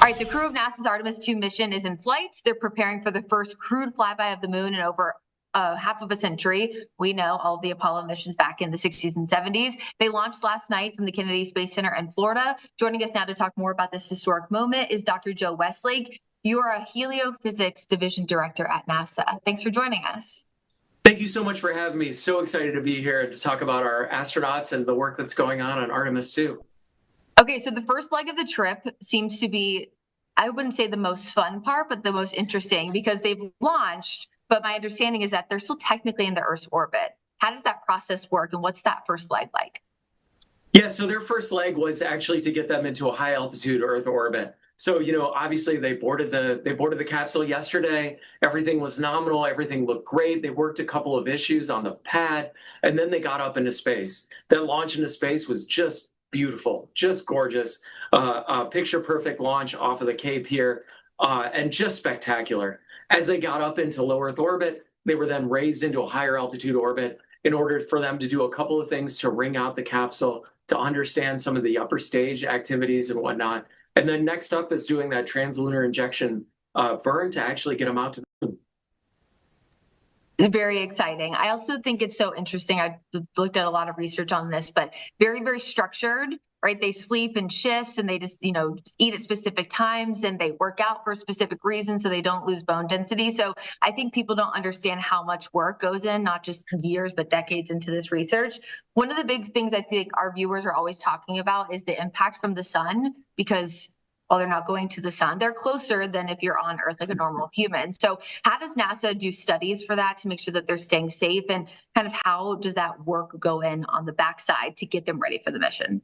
All right, the crew of NASA's Artemis II mission is in flight. They're preparing for the first crewed flyby of the moon in over half of a century. We know all of the Apollo missions back in the 60s and 70s. They launched last night from the Kennedy Space Center in Florida. Joining us now to talk more about this historic moment is Dr. Joe Westlake. You are a heliophysics division director at NASA. Thanks for joining us. Thank you so much for having me. So excited to be here to talk about our astronauts and the work that's going on Artemis II. Okay, so the first leg of the trip seems to be, I wouldn't say the most fun part, but the most interesting because they've launched, but my understanding is that they're still technically in the Earth's orbit. How does that process work and what's that first leg like? Yeah, so their first leg was actually to get them into a high altitude Earth orbit. So, obviously they boarded the capsule yesterday. Everything was nominal. Everything looked great. They worked a couple of issues on the pad, and then they got up into space. That launch into space was just beautiful, just gorgeous. Picture perfect launch off of the Cape here, and just spectacular. As they got up into low Earth orbit, they were then raised into a higher altitude orbit in order for them to do a couple of things to wring out the capsule, to understand some of the upper stage activities and whatnot. And then next up is doing that translunar injection burn to actually get them out to the moon. Very exciting. I also think it's so interesting. I looked at a lot of research on this, but very, very structured, right? They sleep in shifts and they just eat at specific times and they work out for a specific reason so they don't lose bone density. So I think people don't understand how much work goes in, not just years, but decades into this research. One of the big things I think our viewers are always talking about is the impact from the sun, because while they're not going to the sun, they're closer than if you're on Earth like a normal human. So how does NASA do studies for that to make sure that they're staying safe, and kind of how does that work go in on the backside to get them ready for the mission?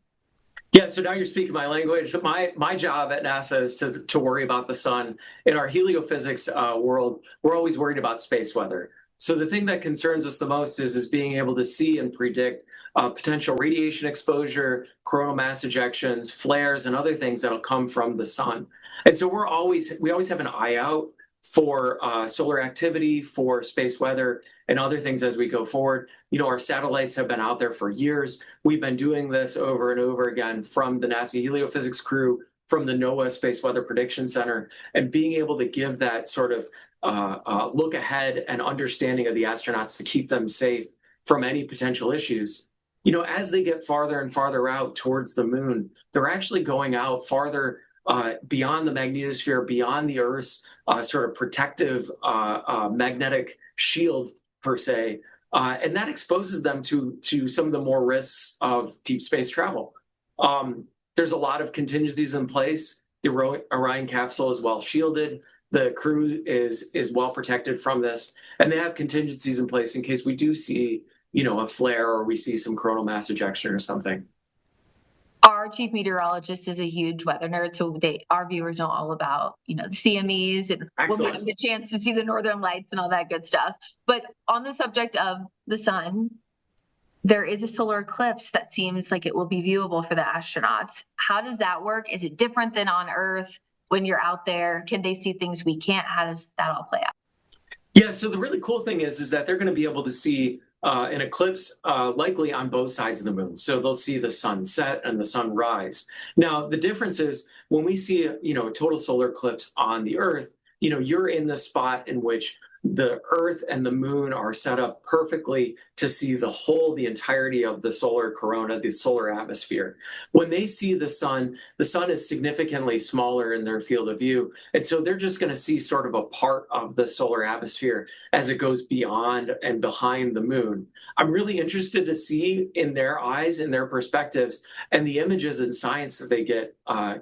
Yeah, so now you're speaking my language. My job at NASA is to worry about the sun. In our heliophysics world, we're always worried about space weather. So the thing that concerns us the most is being able to see and predict potential radiation exposure, coronal mass ejections, flares, and other things that'll come from the sun. And so we always have an eye out for solar activity, for space weather, and other things as we go forward. Our satellites have been out there for years. We've been doing this over and over again from the NASA heliophysics crew, from the NOAA Space Weather Prediction Center, and being able to give that sort of look ahead and understanding of the astronauts to keep them safe from any potential issues. As they get farther and farther out towards the moon, they're actually going out farther beyond the magnetosphere, beyond the Earth's sort of protective magnetic shield, per se, and that exposes them to some of the more risks of deep space travel. There's a lot of contingencies in place. The Orion capsule is well shielded. The crew is well protected from this, and they have contingencies in place in case we do see, a flare or we see some coronal mass ejection or something. Our chief meteorologist is a huge weather nerd, so our viewers know all about, the CMEs, and we'll get the chance to see the northern lights and all that good stuff. But on the subject of the sun, there is a solar eclipse that seems like it will be viewable for the astronauts. How does that work? Is it different than on Earth when you're out there? Can they see things we can't? How does that all play out? Yeah, so the really cool thing is that they're going to be able to see an eclipse likely on both sides of the moon. So they'll see the sun set and the sun rise. Now, the difference is when we see a total solar eclipse on the Earth, you're in the spot in which the Earth and the moon are set up perfectly to see the entirety of the solar corona, the solar atmosphere. When they see the sun is significantly smaller in their field of view. And so they're just going to see sort of a part of the solar atmosphere as it goes beyond and behind the moon. I'm really interested to see in their eyes, in their perspectives, and the images and science that they get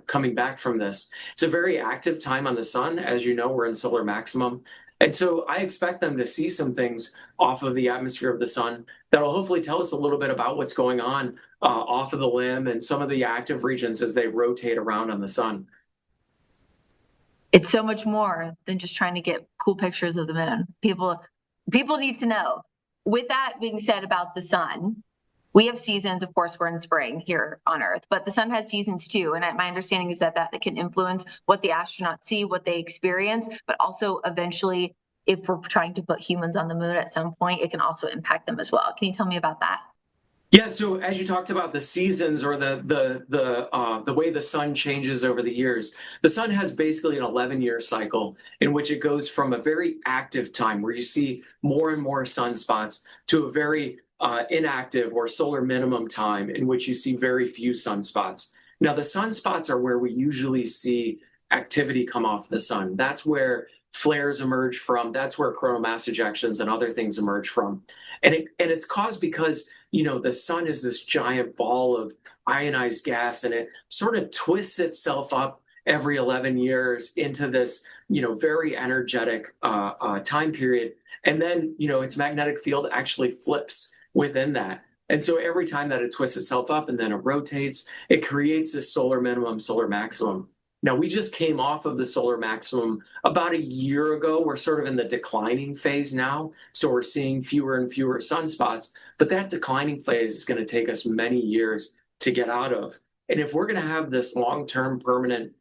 coming back from this. It's a very active time on the sun. As you know, we're in solar maximum. And so I expect them to see some things off of the atmosphere of the sun that'll hopefully tell us a little bit about what's going on off of the limb and some of the active regions as they rotate around on the sun. It's so much more than just trying to get cool pictures of the moon. People need to know. With that being said about the sun, we have seasons. Of course, we're in spring here on Earth, but the sun has seasons too. And my understanding is that can influence what the astronauts see, what they experience, but also eventually, if we're trying to put humans on the moon at some point, it can also impact them as well. Can you tell me about that? Yeah, so as you talked about the seasons or the way the sun changes over the years, the sun has basically an 11-year cycle in which it goes from a very active time where you see more and more sunspots to a very inactive or solar minimum time in which you see very few sunspots. Now, the sunspots are where we usually see activity come off the sun. That's where flares emerge from. That's where coronal mass ejections and other things emerge from. And it's caused because, the sun is this giant ball of ionized gas, and it sort of twists itself up every 11 years into this, very energetic time period. And then, its magnetic field actually flips within that. And so every time that it twists itself up and then it rotates, it creates this solar minimum, solar maximum. Now, we just came off of the solar maximum about a year ago. We're sort of in the declining phase now. So we're seeing fewer and fewer sunspots, but that declining phase is going to take us many years to get out of. And if we're going to have this long-term permanent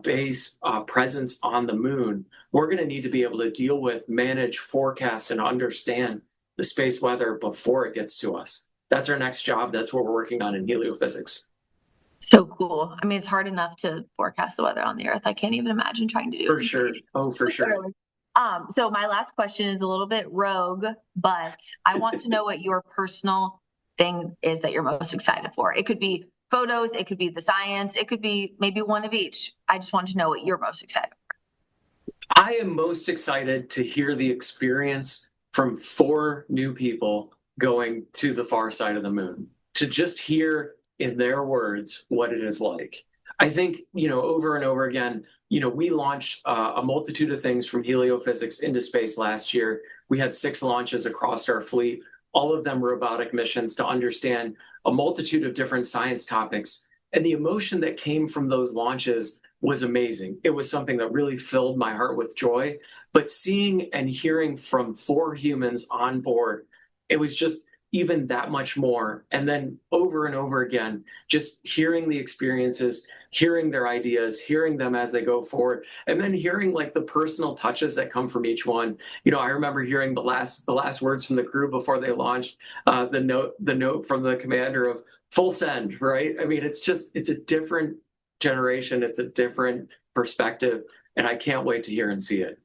base presence on the moon, we're going to need to be able to deal with, manage, forecast, and understand the space weather before it gets to us. That's our next job. That's what we're working on in heliophysics. So cool. I mean, it's hard enough to forecast the weather on the Earth. I can't even imagine trying to do it. For sure. Oh, for sure. So my last question is a little bit rogue, but I want to know what your personal thing is that you're most excited for. It could be photos, it could be the science, it could be maybe one of each. I just want to know what you're most excited for. I am most excited to hear the experience from 4 new people going to the far side of the moon, to just hear in their words what it is like. I think, over and over again, we launched a multitude of things from heliophysics into space last year. We had 6 launches across our fleet, all of them robotic missions to understand a multitude of different science topics. And the emotion that came from those launches was amazing. It was something that really filled my heart with joy. But seeing and hearing from 4 humans on board, it was just even that much more. And then over and over again, just hearing the experiences, hearing their ideas, hearing them as they go forward, and then hearing like the personal touches that come from each one. I remember hearing the last words from the crew before they launched, the note from the commander of full send, right? I mean, it's a different generation. It's a different perspective. And I can't wait to hear and see it.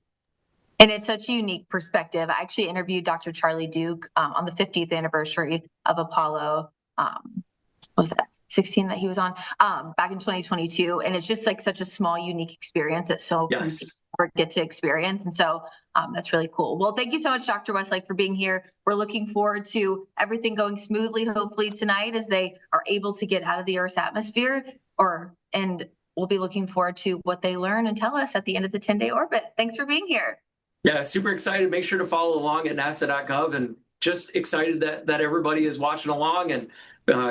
And it's such a unique perspective. I actually interviewed Dr. Charlie Duke on the 50th anniversary of Apollo, what was that, 16 that he was on, back in 2022. And it's just like such a small, unique experience that so few people get to experience. And so that's really cool. Well, thank you so much, Dr. Westlake, for being here. We're looking forward to everything going smoothly, hopefully tonight, as they are able to get out of the Earth's atmosphere, and we'll be looking forward to what they learn and tell us at the end of the 10-day orbit. Thanks for being here. Yeah, super excited. Make sure to follow along at nasa.gov, and just excited that everybody is watching along, and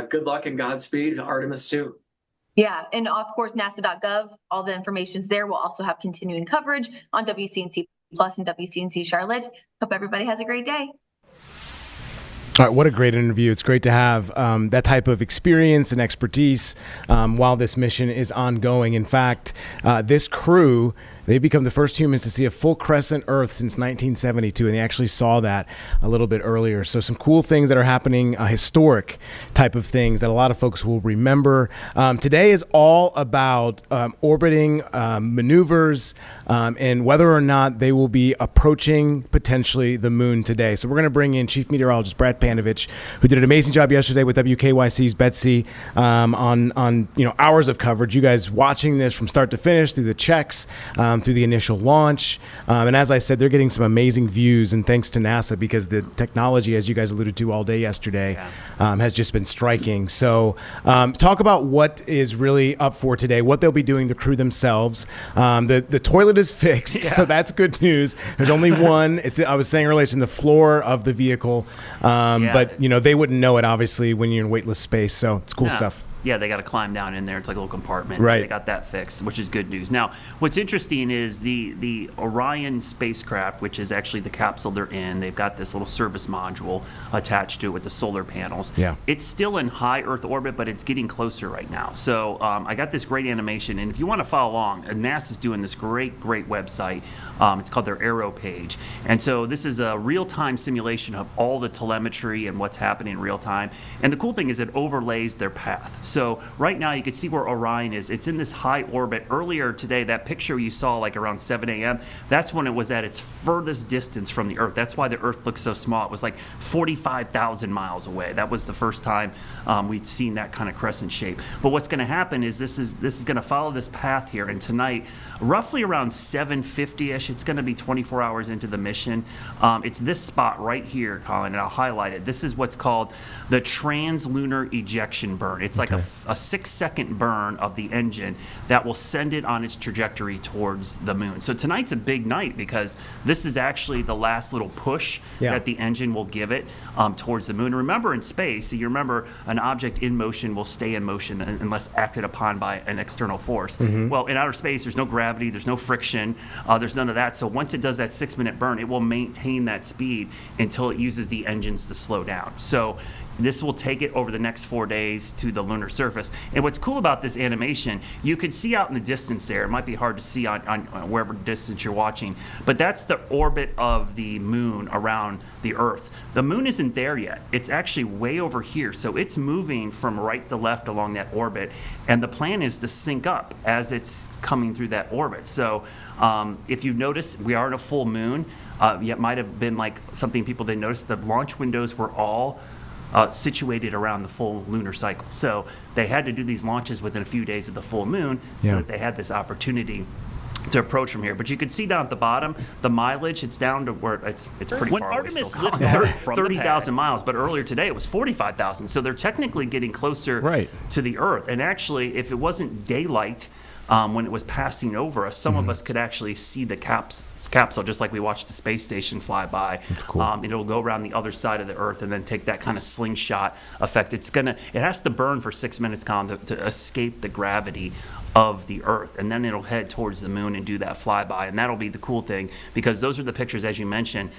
good luck and Godspeed, Artemis II. Yeah, and of course, nasa.gov, all the information's there. We'll also have continuing coverage on WCNC Plus and WCNC Charlotte. Hope everybody has a great day. All right, what a great interview. It's great to have that type of experience and expertise while this mission is ongoing. In fact, this crew, they become the first humans to see a full crescent Earth since 1972, and they actually saw that a little bit earlier. So some cool things that are happening, historic type of things that a lot of folks will remember. Today is all about orbiting maneuvers and whether or not they will be approaching potentially the moon today. So we're going to bring in Chief Meteorologist Brad Panovich, who did an amazing job yesterday with WKYC's Betsy on hours of coverage. You guys watching this from start to finish through the checks, through the initial launch. And as I said, they're getting some amazing views, and thanks to NASA, because the technology, as you guys alluded to all day yesterday, has just been striking. So talk about what is really up for today, what they'll be doing, the crew themselves. The toilet is fixed, so that's good news. There's only one. I was saying earlier, it's in the floor of the vehicle, but they wouldn't know it, obviously, when you're in weightless space. So it's cool stuff. Yeah, they got to climb down in there. It's like a little compartment. Right. They got that fixed, which is good news. Now, what's interesting is the Orion spacecraft, which is actually the capsule they're in. They've got this little service module attached to it with the solar panels. Yeah. It's still in high Earth orbit, but it's getting closer right now. So I got this great animation, and if you want to follow along, NASA's doing this great website. It's called their Aero page. And so this is a real-time simulation of all the telemetry and what's happening in real time. And the cool thing is it overlays their path. So right now you can see where Orion is. It's in this high orbit. Earlier today, that picture you saw like around 7 a.m., that's when it was at its furthest distance from the Earth. That's why the Earth looks so small. It was like 45,000 miles away. That was the first time we've seen that kind of crescent shape. But what's going to happen is this is going to follow this path here. And tonight, roughly around 7:50ish, it's going to be 24 hours into the mission. It's this spot right here, Colin, and I'll highlight it. This is what's called the trans-lunar ejection burn. It's like a 6-second burn of the engine that will send it on its trajectory towards the moon. So tonight's a big night because this is actually the last little push that the engine will give it towards the moon. Remember, in space, you remember an object in motion will stay in motion unless acted upon by an external force. Well, in outer space, there's no gravity, there's no friction, there's none of that. So once it does that 6-minute burn, it will maintain that speed until it uses the engines to slow down. So this will take it over the next 4 days to the lunar surface. And what's cool about this animation, you can see out in the distance there, it might be hard to see on wherever distance you're watching, but that's the orbit of the moon around the Earth. The moon isn't there yet. It's actually way over here. So it's moving from right to left along that orbit. And the plan is to sync up as it's coming through that orbit. So if you notice, we are in a full moon. It might have been like something people didn't notice. The launch windows were all situated around the full lunar cycle. So they had to do these launches within a few days of the full moon so that they had this opportunity to approach from here. But you can see down at the bottom, the mileage, it's down to where it's pretty When far away Artemis still. lifts off from the 30,000 pad. miles, but earlier today it was 45,000. So they're technically getting closer to the Earth. And actually, if it wasn't daylight when it was passing over us, some of us could actually see the capsule, just like we watched the space station fly by. That's cool. It'll go around the other side of the Earth and then take that kind of slingshot effect. It has to burn for 6 minutes, Colin, to escape the gravity of the Earth, and then it'll head towards the moon and do that flyby. And that'll be the cool thing, because those are the pictures, as you mentioned.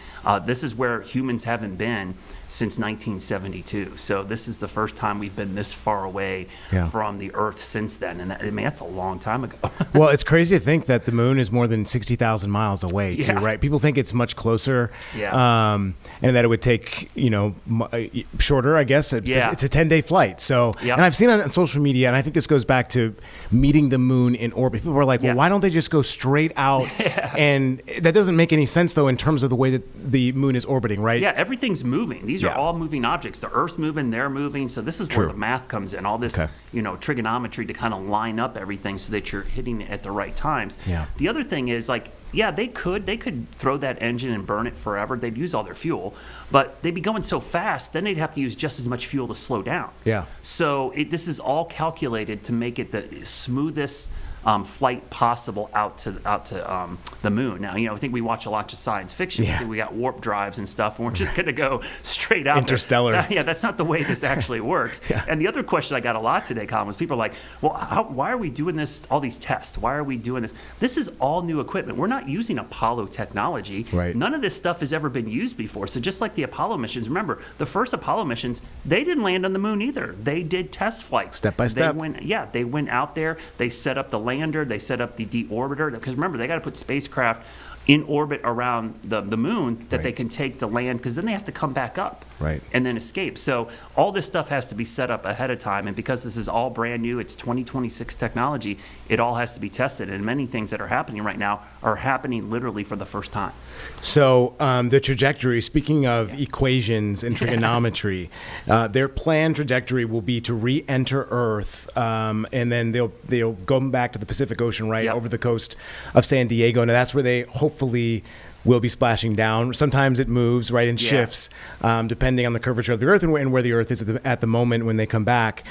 This is where humans haven't been since 1972. So this is the first time we've been this far away from the Earth since then. And that's a long time ago. Well, it's crazy to think that the moon is more than 60,000 miles away, too, right? People think it's much closer, and that it would take, shorter, I guess. It's a 10-day flight. So, and I've seen on social media, and I think this goes back to meeting the moon in orbit. People are like, well, why don't they just go straight out? And that doesn't make any sense, though, in terms of the way that the moon is orbiting, right? Yeah, everything's moving. These are all moving objects. The Earth's moving, they're moving. So this is where the math comes in. All this, trigonometry to kind of line up everything so that you're hitting it at the right times. The other thing is, they could throw that engine and burn it forever. They'd use all their fuel, but they'd be going so fast, then they'd have to use just as much fuel to slow down. So this is all calculated to make it the smoothest flight possible out to the moon. Now, I think we watch a lot of science fiction. I think we got warp drives and stuff, and we're just going to go straight out. Interstellar. That's not the way this actually works. And the other question I got a lot today, Colin, was people are like, well, why are we doing this, all these tests? Why are we doing this? This is all new equipment. We're not using Apollo technology. None of this stuff has ever been used before. So just like the Apollo missions, remember, the first Apollo missions, they didn't land on the moon either. They did test flights. Step by step. They went out there, they set up the lander, they set up the deorbiter, because remember, they got to put spacecraft in orbit around the moon that they can take to land, because then they have to come back up and then escape. So all this stuff has to be set up ahead of time, and because this is all brand new, it's 2026 technology, it all has to be tested, and many things that are happening right now are happening literally for the first time. So the trajectory, speaking of equations and trigonometry, their planned trajectory will be to re-enter Earth, and then they'll go back to the Pacific Ocean, over the coast of San Diego. Now that's where they hopefully will be splashing down. Sometimes it moves, right, and shifts depending on the curvature of the Earth and where the Earth is at the moment when they come back.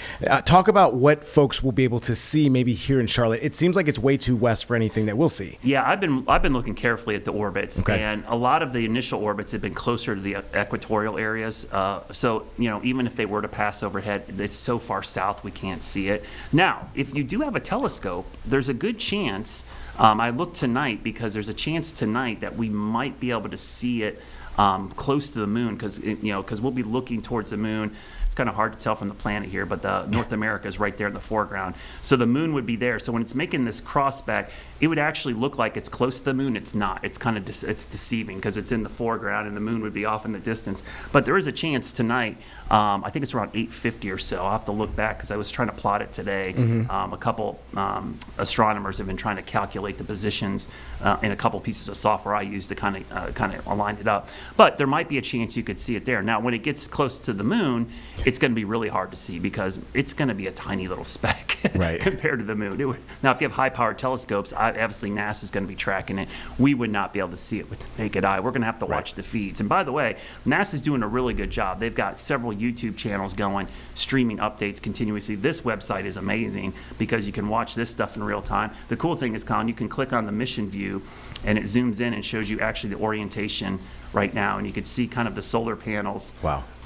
Talk about what folks will be able to see maybe here in Charlotte. It seems like it's way too west for anything that we'll see. Yeah, I've been looking carefully at the orbits, Okay. and a lot of the initial orbits have been closer to the equatorial areas. So, even if they were to pass overhead, it's so far south we can't see it. Now, if you do have a telescope, there's a good chance. I looked tonight because there's a chance tonight that we might be able to see it close to the moon because we'll be looking towards the moon. It's kind of hard to tell from the planet here, but the North America is right there in the foreground. So the moon would be there. So when it's making this cross back, it would actually look like it's close to the moon. It's not. It's kind of it's deceiving because it's in the foreground and the moon would be off in the distance. But there is a chance tonight. I think it's around 8:50 or so. I'll have to look back because I was trying to plot it today. A couple astronomers have been trying to calculate the positions in a couple pieces of software I use to kind of align it up. But there might be a chance you could see it there. Now, when it gets close to the moon, it's going to be really hard to see because it's going to be a tiny little speck Right. compared to the moon. Now, if you have high-powered telescopes, obviously NASA's going to be tracking it. We would not be able to see it with the naked eye. We're going to have to watch the feeds. And by the way, NASA's doing a really good job. They've got several YouTube channels going, streaming updates continuously. This website is amazing because you can watch this stuff in real time. The cool thing is, Colin, you can click on the mission view and it zooms in and shows you actually the orientation right now, and you can see kind of the solar panels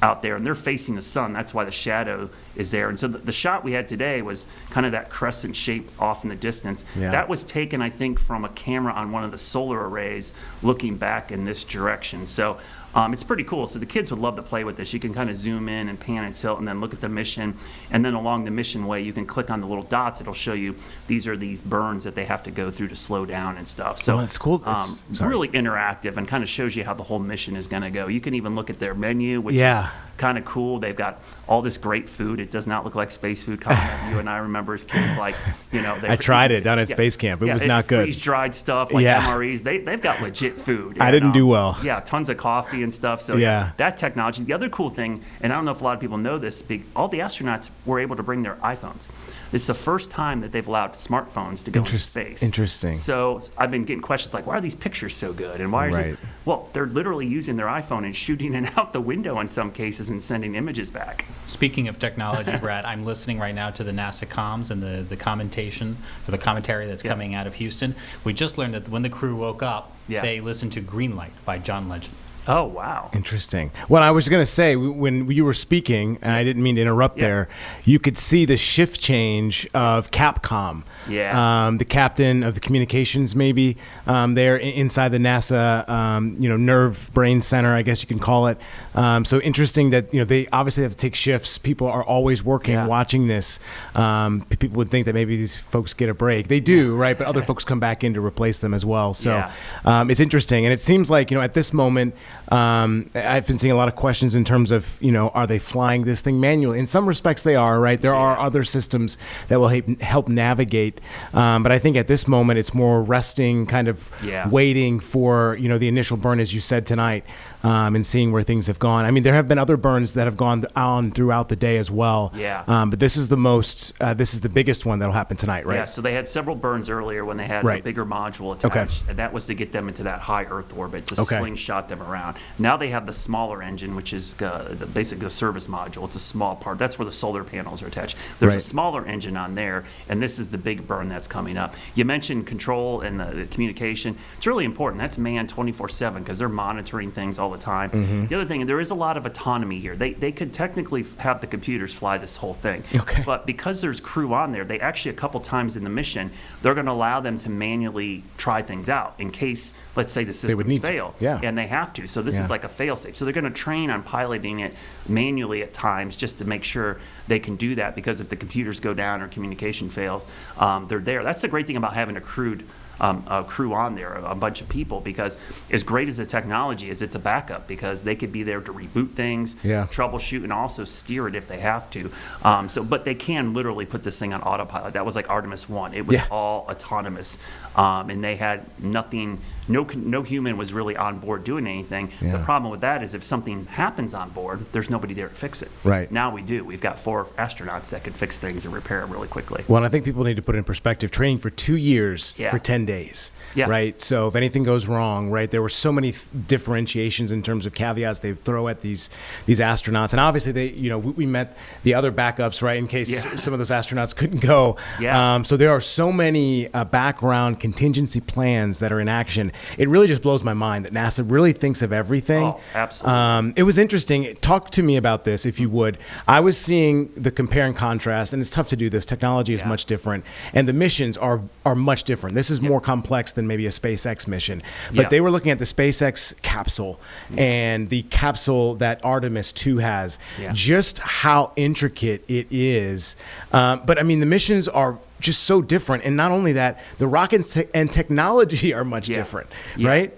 out there, and they're facing the sun. That's why the shadow is there. And so the shot we had today was kind of that crescent shape off in the distance. Yeah. That was taken, I think, from a camera on one of the solar arrays looking back in this direction. So it's pretty cool. So the kids would love to play with this. You can kind of zoom in and pan and tilt and then look at the mission. And then along the mission way, you can click on the little dots. It'll show you these burns that they have to go through to slow down and stuff. So it's cool. It's really interactive and kind of shows you how the whole mission is going to go. You can even look at their menu, which is kind of cool. They've got all this great food. It does not look like space food. You and I remember as kids, I tried it down at space camp. It was not good. Freeze-dried stuff like MREs. They've got legit food. I didn't do well. Yeah, tons of coffee and stuff. So that technology. The other cool thing, and I don't know if a lot of people know this, all the astronauts were able to bring their iPhones. This is the first time that they've allowed smartphones to go into space. Interesting. So I've been getting questions like, why are these pictures so good? And why is this? Well, they're literally using their iPhone and shooting it out the window in some cases and sending images back. Speaking of technology, Brad, I'm listening right now to the NASA comms and the commentation or the commentary that's coming out of Houston. We just learned that when the crew woke up, they listened to Green Light by John Legend. Oh, wow. Interesting. Well, I was going to say, when you were speaking, and I didn't mean to interrupt there, you could see the shift change of Capcom. Yeah. The captain of the communications, maybe, there inside the NASA, nerve brain center, I guess you can call it. So interesting that, they obviously have to take shifts. People are always working, watching this. People would think that maybe these folks get a break. They do, right? But other folks come back in to replace them as well. So it's interesting. And it seems like, at this moment, I've been seeing a lot of questions in terms of, are they flying this thing manually? In some respects they are, right? There are other systems that will help navigate. But I think at this moment it's more resting, kind of waiting for, the initial burn, as you said tonight, and seeing where things have gone. I mean, there have been other burns that have gone on throughout the day as well. But this is this is the biggest one that'll happen tonight, right? Yeah, so they had several burns earlier when they had a bigger module attached, and that was to get them into that high Earth orbit, to slingshot them around. Now they have the smaller engine, which is basically the service module. It's a small part. That's where the solar panels are attached. There's a smaller engine on there, and this is the big burn that's coming up. You mentioned control and the communication. It's really important. That's manned 24/7 because they're monitoring things all the time. The other thing, there is a lot of autonomy here. They could technically have the computers fly this whole thing. But because there's crew on there, they actually, a couple times in the mission, they're going to allow them to manually try things out in case, let's say, the systems fail. And they have to. So this is like a fail-safe. So they're going to train on piloting it manually at times just to make sure they can do that, because if the computers go down or communication fails, they're there. That's the great thing about having a crew on there, a bunch of people, because as great as the technology is, it's a backup because they could be there to reboot things, troubleshoot, and also steer it if they have to. But they can literally put this thing on autopilot. That was like Artemis I. It was all autonomous, and they had nothing. No human was really on board doing anything. The problem with that is if something happens on board, there's nobody there to fix it. Now we do. We've got 4 astronauts that can fix things and repair it really quickly. Well, and I think people need to put it in perspective. Training for 2 years for 10 days, Yeah. right? So if anything goes wrong, right, there were so many differentiations in terms of caveats they throw at these astronauts. And obviously they, we met the other backups, right, in case some of those astronauts couldn't go. Yeah. So there are so many background contingency plans that are in action. It really just blows my mind that NASA really thinks of everything. Oh, absolutely. It was interesting. Talk to me about this, if you would. I was seeing the compare and contrast, and it's tough to do this. Technology is much different, and the missions are much different. This is more complex than maybe a SpaceX mission. But they were looking at the SpaceX capsule and the capsule that Artemis II has, just how intricate it is. But I mean, the missions are just so different. And not only that, the rockets and technology are much different, right?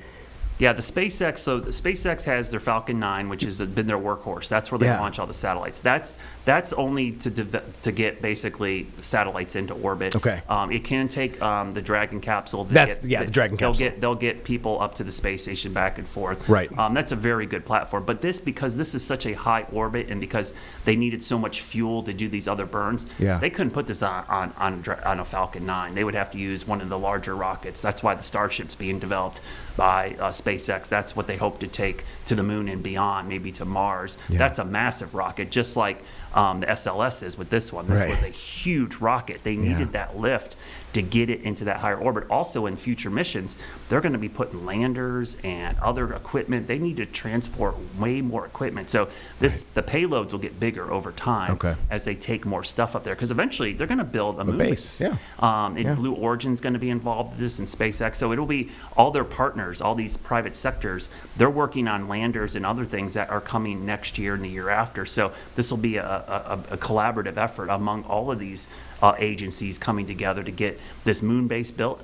Yeah, the SpaceX. So the SpaceX has their Falcon 9, which has been their workhorse. That's where they launch all the satellites. That's only to get basically satellites into orbit. Okay. It can take the Dragon capsule. The Dragon capsule. They'll get people up to the space station back and forth. Right. That's a very good platform. But because this is such a high orbit, and because they needed so much fuel to do these other burns, they couldn't put this on a Falcon 9. They would have to use one of the larger rockets. That's why the Starship's being developed by SpaceX. That's what they hope to take to the moon and beyond, maybe to Mars. That's a massive rocket, just like the SLS is with this one. This was a huge rocket. They needed that lift to get it into that higher orbit. Also, in future missions, they're going to be putting landers and other equipment. They need to transport way more equipment. So the payloads will get bigger over time as they take more stuff up there. Because eventually, they're going to build a moon base. Blue Origin's going to be involved with this, and SpaceX. So it'll be all their partners, all these private sectors. They're working on landers and other things that are coming next year and the year after. So this will be a collaborative effort among all of these agencies coming together to get this moon base built,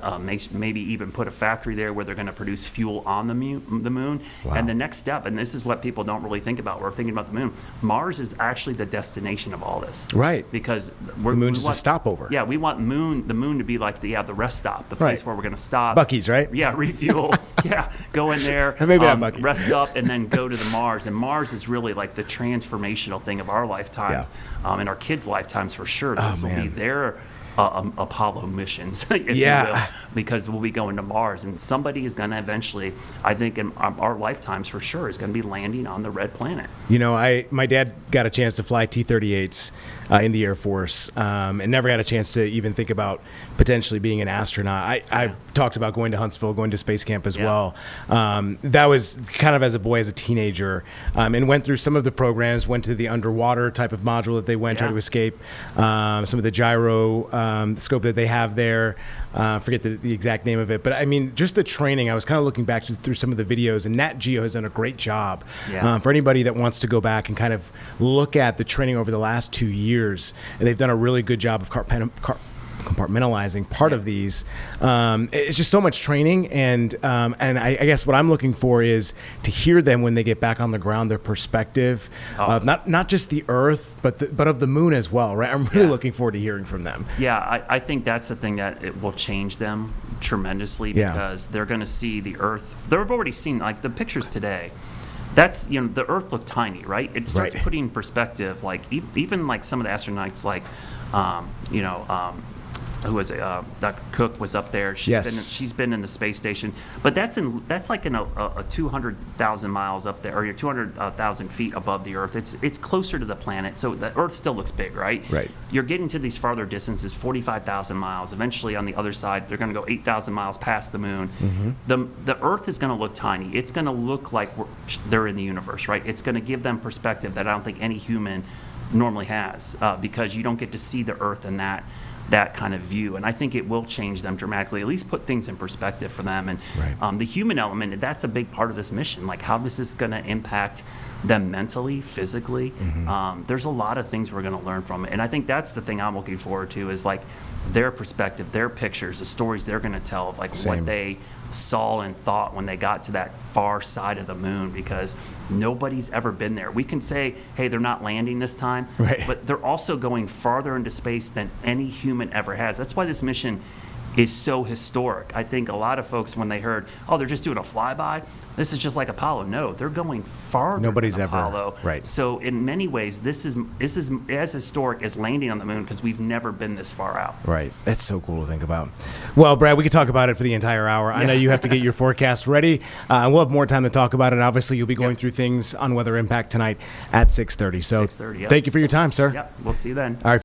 maybe even put a factory there where they're going to produce fuel on the moon. And the next step, and this is what people don't really think about, we're thinking about the moon. Mars is actually the destination of all this. Right. Because the moon's just a stopover. Yeah, we want the moon to be like the rest stop, the place where we're going to stop. Buc-ee's, right? Yeah, refuel. Go in there, maybe not Buc-ee's. rest up, and then go to the Mars. And Mars is really like the transformational thing of our lifetimes, and our kids' lifetimes for sure. This will be their Apollo missions, if you will, because we'll be going to Mars, and somebody is going to eventually, I think in our lifetimes for sure, is going to be landing on the red planet. My dad got a chance to fly T-38s in the Air Force, and never had a chance to even think about potentially being an astronaut. I talked about going to Huntsville, going to space camp as well. That was kind of as a boy, as a teenager, and went through some of the programs, went to the underwater type of module that they went to escape, some of the gyro scope that they have there. Forget the exact name of it, but I mean, just the training. I was kind of looking back through some of the videos, and Nat Geo has done a great job. For anybody that wants to go back and kind of look at the training over the last 2 years, and they've done a really good job of compartmentalizing part of these. It's just so much training, and I guess what I'm looking for is to hear them when they get back on the ground, their perspective of not just the Earth, but of the moon as well, right? I'm really looking forward to hearing from them. Yeah, I think that's the thing that it will change them tremendously, because they're going to see the Earth. They've already seen, like, the pictures today. That's, the Earth looked tiny, right? It starts putting in perspective, like even like some of the astronauts, like who was Dr. Cook was up there. She's been in the space station, but that's like in a 200,000 miles up there, or 200,000 feet above the Earth. It's closer to the planet, so the Earth still looks big, right? Right. You're getting to these farther distances, 45,000 miles. Eventually, on the other side, they're going to go 8,000 miles past the moon. The Earth is going to look tiny. It's going to look like they're in the universe, right? It's going to give them perspective that I don't think any human normally has, because you don't get to see the Earth in that kind of view. And I think it will change them dramatically, at least put things in perspective for them. And the human element, that's a big part of this mission, like how this is going to impact them mentally, physically. There's a lot of things we're going to learn from it. And I think that's the thing I'm looking forward to, is like their perspective, their pictures, the stories they're going to tell of like what they saw and thought when they got to that far side of the moon, because nobody's ever been there. We can say, hey, they're not landing this time, but they're also going farther into space than any human ever has. That's why this mission is so historic. I think a lot of folks, when they heard, oh, they're just doing a flyby, this is just like Apollo. No, they're going farther Nobody's than ever- Apollo. right. So in many ways, this is as historic as landing on the moon because we've never been this far out. Right. That's so cool to think about. Well, Brad, we could talk about it for the entire hour. I know you have to get your forecast ready, and we'll have more time to talk about it. Obviously, you'll be going through things on weather impact tonight at 6:30. So 6:30, yep. thank you for your time, sir. Yep, we'll see you then. All right.